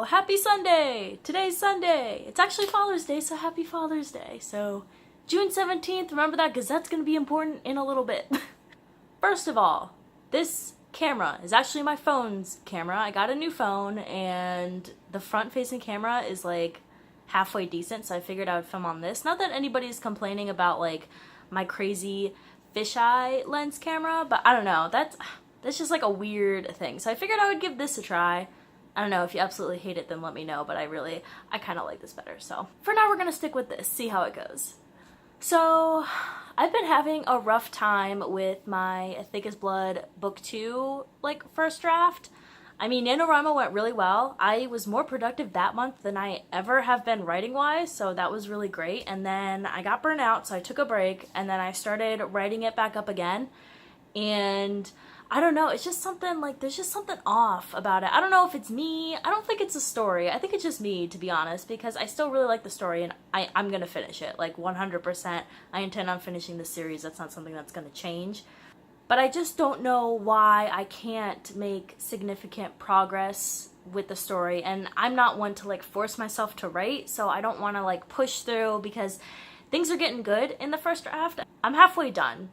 Wow, happy Sunday! Today's Sunday. It's actually Father's Day, so happy Father's Day. So, June 17th, remember that because that's going to be important in a little bit. First of all, this camera is actually my phone's camera. I got a new phone and the front-facing camera is like halfway decent, so I figured I would film on this. Not that anybody's complaining about like my crazy fisheye lens camera, but I don't know. That's just like a weird thing. So I figured I would give this a try. I don't know, if you absolutely hate it, then let me know, but I kind of like this better. So for now, we're going to stick with this, see how it goes. So I've been having a rough time with my Thick as Blood Book 2, like, first draft. I mean, NaNoWriMo went really well. I was more productive that month than I ever have been writing-wise, so that was really great. And then I got burnt out, so I took a break, and then I started writing it back up again. And I don't know, it's just something, like, there's just something off about it. I don't know if it's me. I don't think it's a story. I think it's just me, to be honest, because I still really like the story, and I'm gonna finish it, like, 100%. I intend on finishing the series. That's not something that's gonna change. But I just don't know why I can't make significant progress with the story, and I'm not one to, like, force myself to write, so I don't want to, like, push through, because things are getting good in the first draft. I'm halfway done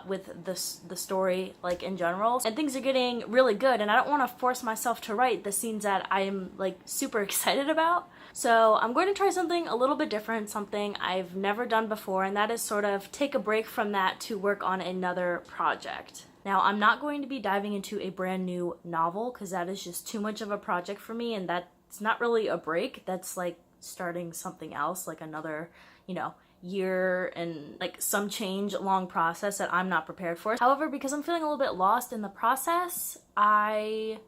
with the story, like, in general, and things are getting really good, and I don't want to force myself to write the scenes that I'm, like, super excited about. So I'm going to try something a little bit different, something I've never done before, and that is sort of take a break from that to work on another project. Now, I'm not going to be diving into a brand new novel, because that is just too much of a project for me, and that's not really a break. That's like starting something else, like another, you know, year and like some change long process that I'm not prepared for. However, because I'm feeling a little bit lost in the process, I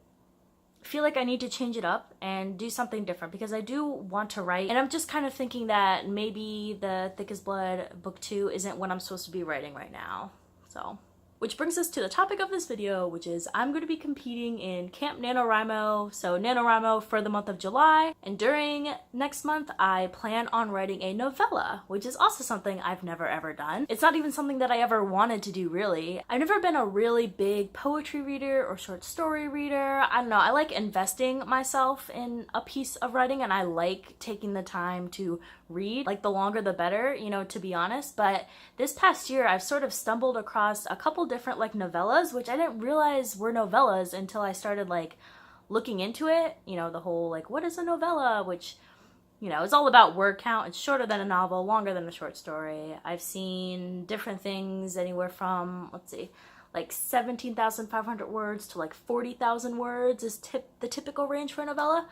feel like I need to change it up and do something different, because I do want to write, and I'm just kind of thinking that maybe the Thick as Blood Book 2 isn't what I'm supposed to be writing right now. So, which brings us to the topic of this video, which is I'm going to be competing in Camp NaNoWriMo, so NaNoWriMo for the month of July, and during next month I plan on writing a novella, which is also something I've never ever done. It's not even something that I ever wanted to do, really. I've never been a really big poetry reader or short story reader. I don't know, I like investing myself in a piece of writing, and I like taking the time to read, like the longer the better, you know, to be honest. But this past year I've sort of stumbled across a couple different like novellas, which I didn't realize were novellas until I started like looking into it, you know, the whole like what is a novella, which, you know, is all about word count. It's shorter than a novel, longer than a short story. I've seen different things anywhere from, let's see, like 17,500 words to like 40,000 words is the typical range for a novella.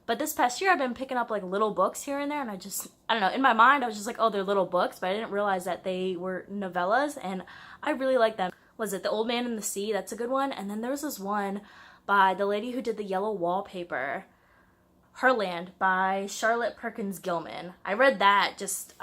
But this past year I've been picking up like little books here and there, and I don't know, in my mind I was just like, oh, they're little books, but I didn't realize that they were novellas, and I really like them. Was it The Old Man and the Sea? That's a good one. And then there's this one by the lady who did the yellow wallpaper, Herland, by Charlotte Perkins Gilman. I read that just,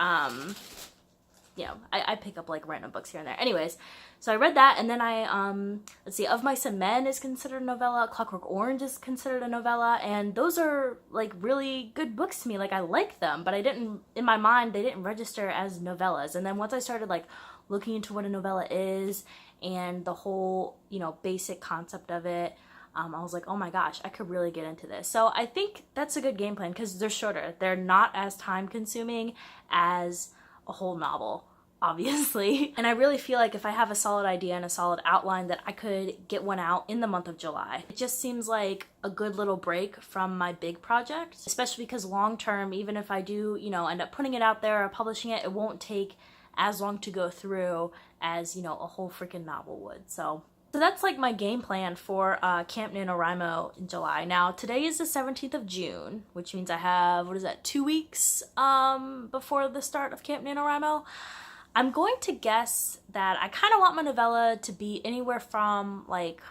you know, I pick up like random books here and there. Anyways, so I read that, and then let's see, Of Mice and Men is considered a novella, Clockwork Orange is considered a novella, and those are like really good books to me. Like, I like them, but in my mind, they didn't register as novellas. And then once I started like looking into what a novella is and the whole, you know, basic concept of it, I was like, oh my gosh, I could really get into this. So I think that's a good game plan, because they're shorter. They're not as time consuming as a whole novel, obviously. And I really feel like if I have a solid idea and a solid outline, that I could get one out in the month of July. It just seems like a good little break from my big project, especially because long term, even if I do, you know, end up putting it out there or publishing it, it won't take as long to go through as, you know, a whole freaking novel would. So that's like my game plan for Camp NaNoWriMo in July. Now, today is the 17th of June, which means I have, what is that, 2 weeks before the start of Camp NaNoWriMo. I'm going to guess that I kind of want my novella to be anywhere from like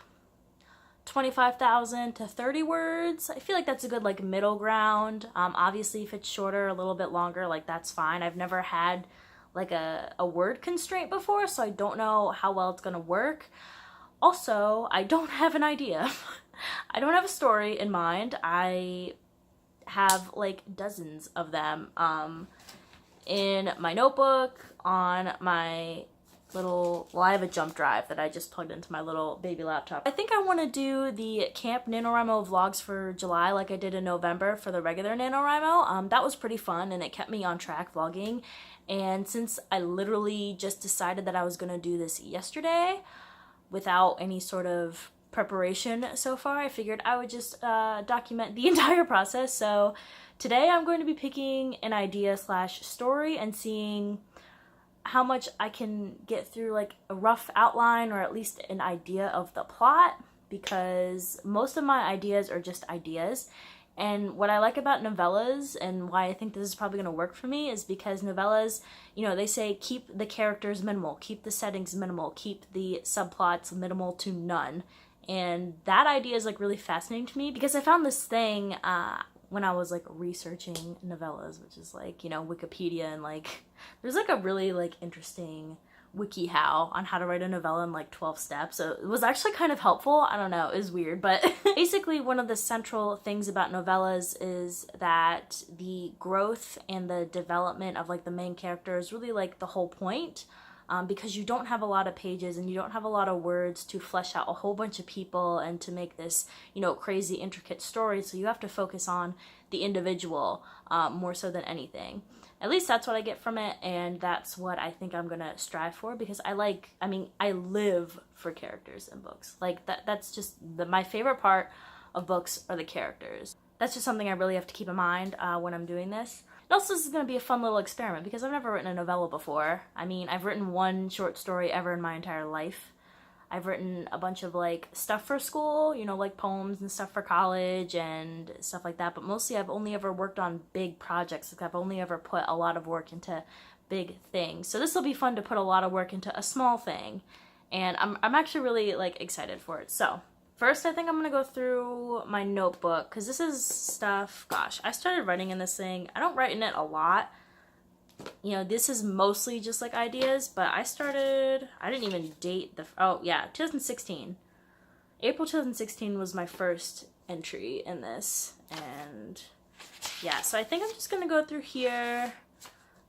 25,000 to 30 words. I feel like that's a good like middle ground. Obviously, if it's shorter, a little bit longer, like that's fine. I've never had like a word constraint before, so I don't know how well it's gonna work. Also, I don't have an idea. I don't have a story in mind. I have like dozens of them in my notebook, on my well, I have a jump drive that I just plugged into my little baby laptop. I think I want to do the Camp NaNoWriMo vlogs for July like I did in November for the regular NaNoWriMo. That was pretty fun and it kept me on track vlogging. And since I literally just decided that I was going to do this yesterday without any sort of preparation so far, I figured I would just document the entire process. So today I'm going to be picking an idea slash story and seeing how much I can get through like a rough outline or at least an idea of the plot, because most of my ideas are just ideas. And what I like about novellas and why I think this is probably going to work for me is because novellas, you know, they say keep the characters minimal, keep the settings minimal, keep the subplots minimal to none. And that idea is like really fascinating to me because I found this thing when I was like researching novellas, which is like, you know, Wikipedia, and like there's like a really like interesting WikiHow on how to write a novella in like 12 steps. So it was actually kind of helpful. I don't know, it was weird, but basically one of the central things about novellas is that the growth and the development of like the main character is really like the whole point. Because you don't have a lot of pages and you don't have a lot of words to flesh out a whole bunch of people and to make this, you know, crazy intricate story. So you have to focus on the individual more so than anything. At least that's what I get from it, and that's what I think I'm gonna strive for, because I live for characters in books. Like that's just my favorite part of books are the characters. That's just something I really have to keep in mind when I'm doing this. And also, this is going to be a fun little experiment because I've never written a novella before. I mean, I've written one short story ever in my entire life. I've written a bunch of like stuff for school, you know, like poems and stuff for college and stuff like that. But mostly I've only ever worked on big projects. Like I've only ever put a lot of work into big things. So this will be fun to put a lot of work into a small thing. And I'm actually really like excited for it. So first, I think I'm going to go through my notebook, because this is stuff, gosh, I started writing in this thing. I don't write in it a lot. You know, this is mostly just like ideas, but I didn't even date oh yeah, 2016. April 2016 was my first entry in this. And yeah, so I think I'm just going to go through here,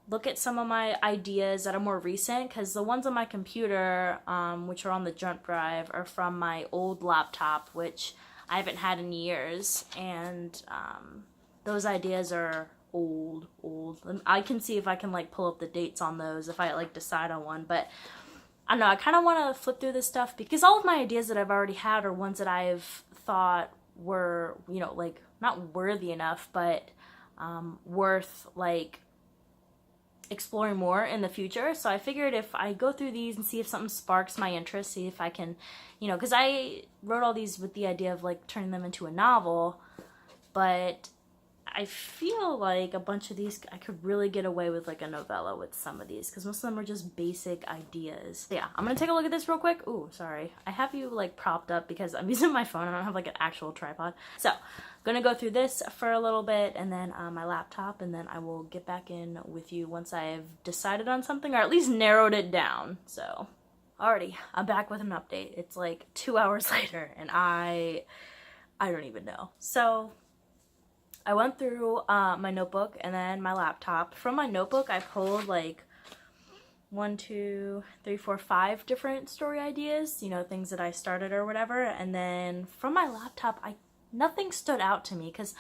look at some of my ideas that are more recent, because the ones on my computer, which are on the jump drive, are from my old laptop, which I haven't had in years, and those ideas are old. I can see if I can like pull up the dates on those if I like decide on one, but I don't know, I kind of want to flip through this stuff because all of my ideas that I've already had are ones that I've thought were, you know, like not worthy enough, but worth like exploring more in the future. So I figured if I go through these and see if something sparks my interest, see if I can, you know, because I wrote all these with the idea of like turning them into a novel, but I feel like a bunch of these I could really get away with like a novella with some of these, because most of them are just basic ideas. So yeah, I'm gonna take a look at this real quick. Ooh, sorry, I have you like propped up because I'm using my phone. I don't have like an actual tripod. So I'm gonna go through this for a little bit, and then my laptop, and then I will get back in with you once I've decided on something, or at least narrowed it down. So alrighty, I'm back with an update. It's like 2 hours later and I don't even know. So I went through my notebook and then my laptop. From my notebook, I pulled like 1, 2, 3, 4, 5 different story ideas, you know, things that I started or whatever. And then from my laptop, nothing stood out to me, because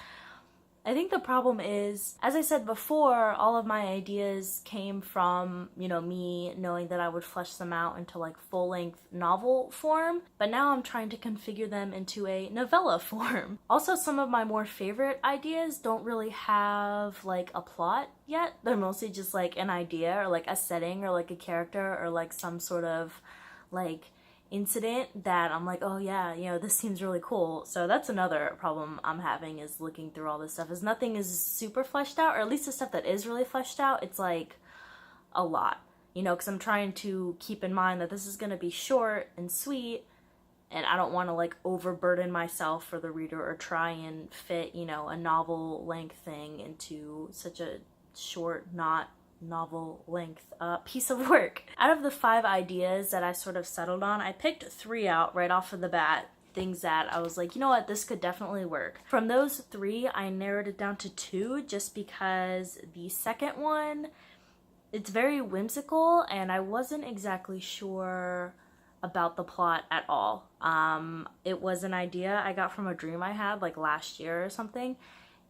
I think the problem is, as I said before, all of my ideas came from, you know, me knowing that I would flesh them out into like full-length novel form, but now I'm trying to configure them into a novella form. Also, some of my more favorite ideas don't really have like a plot yet. They're mostly just like an idea or like a setting or like a character or like some sort of like incident that I'm like, oh yeah, you know, this seems really cool. So that's another problem I'm having, is looking through all this stuff, is nothing is super fleshed out, or at least the stuff that is really fleshed out, it's like a lot, you know, because I'm trying to keep in mind that this is going to be short and sweet, and I don't want to like overburden myself for the reader or try and fit, you know, a novel length thing into such a short, not novel length piece of work. Out of the 5 ideas that I sort of settled on, I picked 3 out right off of the bat, things that I was like, you know what, this could definitely work. From those 3, I narrowed it down to 2 just because the second one It's very whimsical, and I wasn't exactly sure about the plot at all. It was an idea I got from a dream I had like last year or something,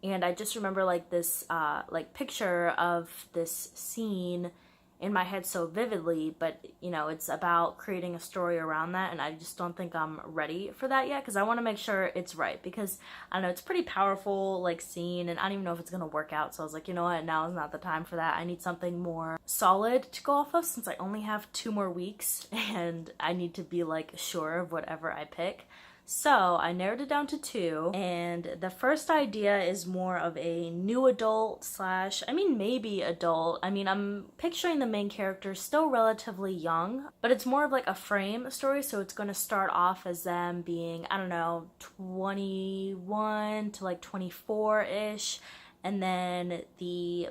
and I just remember like this like picture of this scene in my head so vividly, but you know, it's about creating a story around that, and I just don't think I'm ready for that yet, because I want to make sure it's right, because I don't know, it's a pretty powerful like scene, and I don't even know if it's gonna work out, so I was like, you know what, now is not the time for that. I need something more solid to go off of, since I only have 2 more weeks and I need to be like sure of whatever I pick. So I narrowed it down to 2, and the first idea is more of a new adult slash, I mean, maybe adult. I mean, I'm picturing the main character still relatively young, but it's more of like a frame story, so it's going to start off as them being, I don't know, 21 to like 24-ish, and then the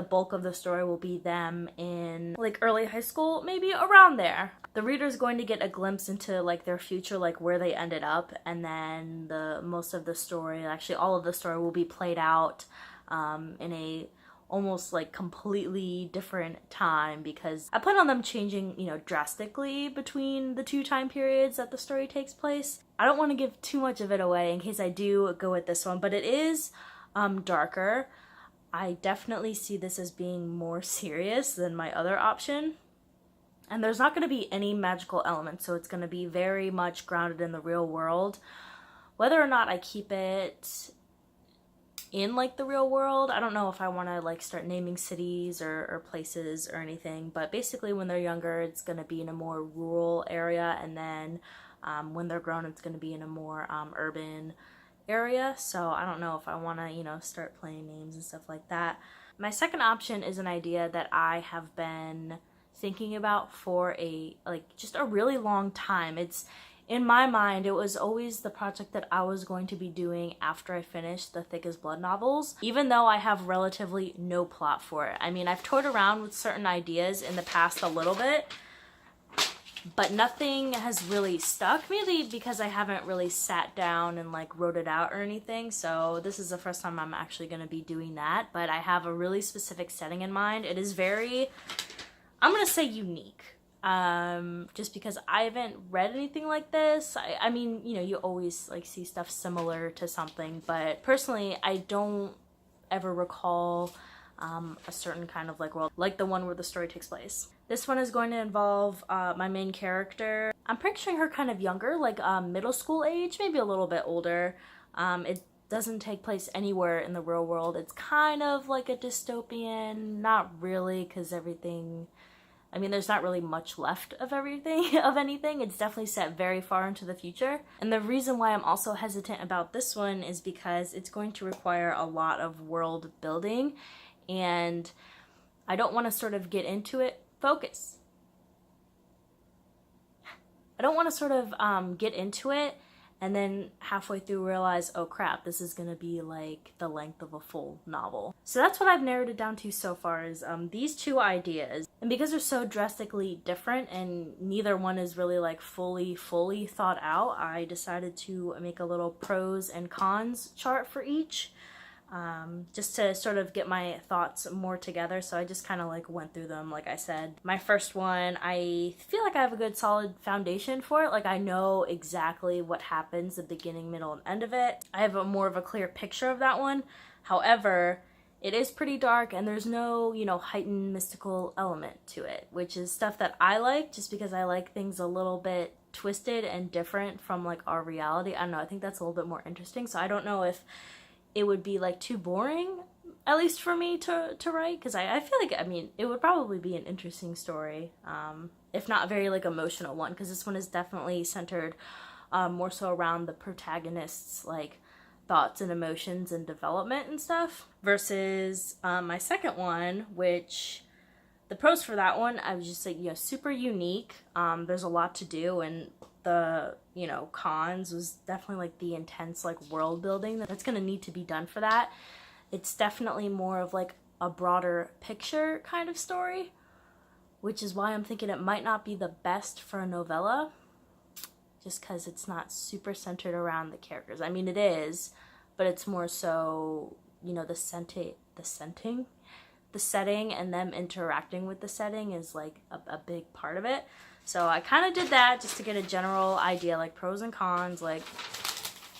bulk of the story will be them in like early high school, maybe around there. The reader's going to get a glimpse into like their future, like where they ended up, and then the most of the story, actually all of the story, will be played out in a almost like completely different time, because I plan on them changing, you know, drastically between the 2 time periods that the story takes place. I don't want to give too much of it away in case I do go with this one, but it is darker. I definitely see this as being more serious than my other option. And there's not going to be any magical elements, so it's going to be very much grounded in the real world. Whether or not I keep it in like the real world, I don't know if I want to like start naming cities or places or anything, but basically when they're younger it's going to be in a more rural area, and then when they're grown it's going to be in a more urban area. So I don't know if I want to, you know, start playing names and stuff like that. My second option is an idea that I have been thinking about for just a really long time. It's in my mind, it was always the project that I was going to be doing after I finished the Thick as Blood novels, even though I have relatively no plot for it. I mean, I've toyed around with certain ideas in the past a little bit, but nothing has really stuck, mainly because I haven't really sat down and like wrote it out or anything. So this is the first time I'm actually going to be doing that, but I have a really specific setting in mind. It is very, I'm going to say, unique. Just because I haven't read anything like this. I mean, you know, you always like see stuff similar to something, but personally I don't ever recall a certain kind of like world like the one where the story takes place. This one is going to involve my main character. I'm picturing her kind of younger, like middle school age, maybe a little bit older. It doesn't take place anywhere in the real world. It's kind of like a dystopian, not really, because everything, I mean, there's not really much left of everything, of anything. It's definitely set very far into the future. And the reason why I'm also hesitant about this one is because it's going to require a lot of world building, and I don't want to sort of get into it. Focus. I don't want to sort of get into it and then halfway through realize, oh crap, this is gonna be like the length of a full novel. So that's what I've narrowed it down to so far, is these 2 ideas. And because they're so drastically different and neither one is really like fully thought out, I decided to make a little pros and cons chart for each, just to sort of get my thoughts more together. So I just kind of like went through them. Like I said, my first one, I feel like I have a good solid foundation for it. Like I know exactly what happens, the beginning, middle, and end of it. I have a more of a clear picture of that one. However, it is pretty dark and there's no, you know, heightened mystical element to it, which is stuff that I like, just because I like things a little bit twisted and different from like our reality. I don't know, I think that's a little bit more interesting. So I don't know if it would be like too boring, at least for me to write, because I feel like, I mean, it would probably be an interesting story, if not a very like emotional one, because this one is definitely centered more so around the protagonist's like thoughts and emotions and development and stuff, versus my second one, which the pros for that one, I was just like, you know, super unique. There's a lot to do, and the, you know, cons was definitely like the intense like world building that's gonna need to be done for that. It's definitely more of like a broader picture kind of story, which is why I'm thinking it might not be the best for a novella, just because it's not super centered around the characters. I mean, it is, but it's more so, you know, the setting the setting and them interacting with the setting is like a big part of it. So I kind of did that just to get a general idea, like pros and cons, like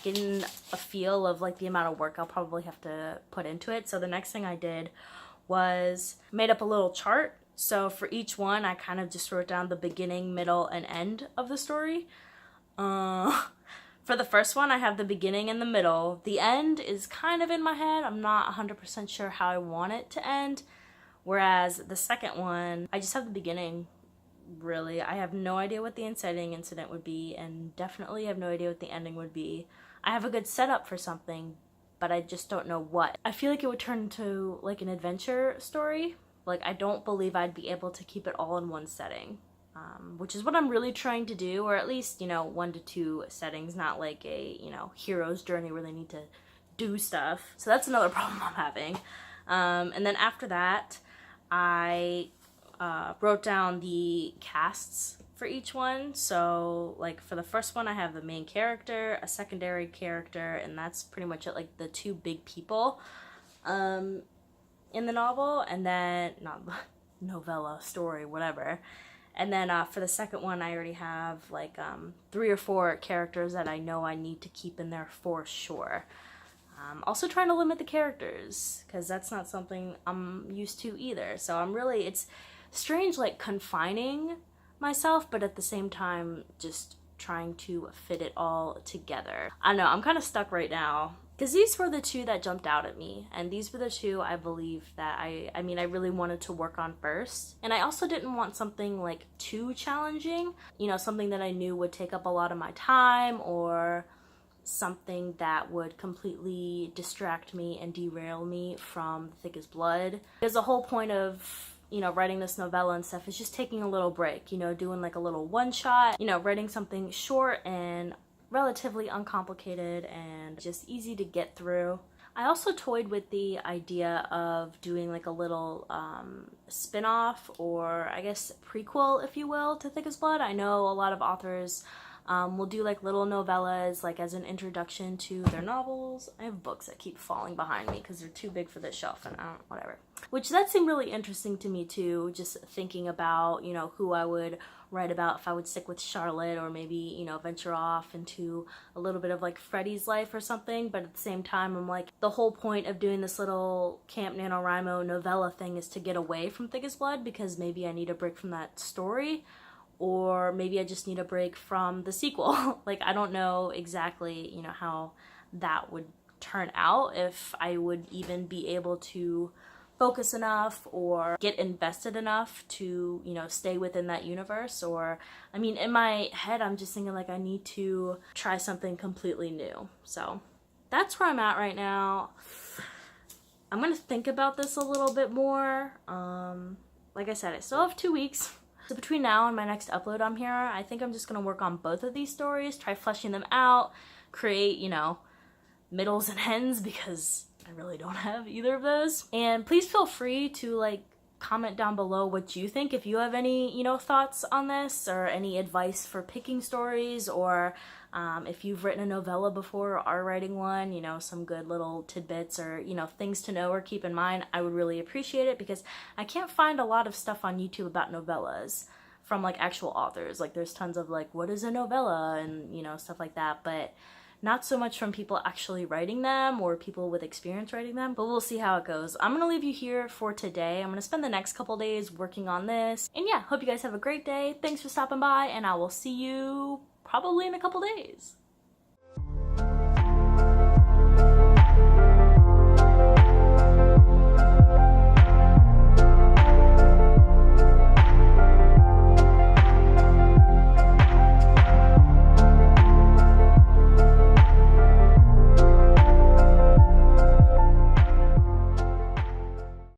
getting a feel of like the amount of work I'll probably have to put into it. So the next thing I did was made up a little chart. So for each one, I kind of just wrote down the beginning, middle, and end of the story. For the first one, I have the beginning and the middle. The end is kind of in my head. I'm not 100% sure how I want it to end. Whereas the second one, I just have the beginning, really. I have no idea what the inciting incident would be, and definitely have no idea what the ending would be. I have a good setup for something, but I just don't know what. I feel like it would turn into like an adventure story. Like, I don't believe I'd be able to keep it all in one setting, which is what I'm really trying to do, or at least, 1 to 2 settings, not like a, hero's journey where they need to do stuff. So that's another problem I'm having. And then after that, I wrote down the casts for each one. So like for the first one, I have the main character, a secondary character, and that's pretty much it, like the 2 big people in the novel, and then not novella, story, whatever. And then for the second one, I already have like 3 or 4 characters that I know I need to keep in there for sure. Also trying to limit the characters, because that's not something I'm used to either. So it's strange, like confining myself, but at the same time just trying to fit it all together. I don't know, I'm kind of stuck right now, because these were the 2 that jumped out at me, and these were the 2 I believe that I really wanted to work on first. And I also didn't want something like too challenging, something that I knew would take up a lot of my time, or something that would completely distract me and derail me from Thick as Blood. Because the whole point of writing this novella and stuff is just taking a little break, doing like a little one-shot, writing something short and relatively uncomplicated and just easy to get through. I also toyed with the idea of doing like a little spin-off, or I guess prequel, if you will, to Thick as Blood. I know a lot of authors will do like little novellas like as an introduction to their novels. I have books that keep falling behind me because they're too big for this shelf, and whatever. Which that seemed really interesting to me too, just thinking about, who I would write about, if I would stick with Charlotte, or maybe, venture off into a little bit of like Freddie's life or something. But at the same time, I'm like, the whole point of doing this little Camp NaNoWriMo novella thing is to get away from Thick as Blood, because maybe I need a break from that story. Or maybe I just need a break from the sequel. Like, I don't know exactly, how that would turn out, if I would even be able to focus enough or get invested enough to, stay within that universe. Or, in my head, I'm just thinking like I need to try something completely new. So that's where I'm at right now. I'm gonna think about this a little bit more. Like I said, I still have 2 weeks. So between now and my next upload on here, I think I'm just going to work on both of these stories, try fleshing them out, create, middles and ends, because I really don't have either of those. And please feel free to like comment down below what you think, if you have any, thoughts on this, or any advice for picking stories, or if you've written a novella before or are writing one, some good little tidbits or, things to know or keep in mind. I would really appreciate it, because I can't find a lot of stuff on YouTube about novellas from like actual authors. Like, there's tons of like, what is a novella, and, stuff like that, but not so much from people actually writing them or people with experience writing them. But we'll see how it goes. I'm gonna leave you here for today. I'm gonna spend the next couple days working on this. And yeah, hope you guys have a great day. Thanks for stopping by, and I will see you probably in a couple days.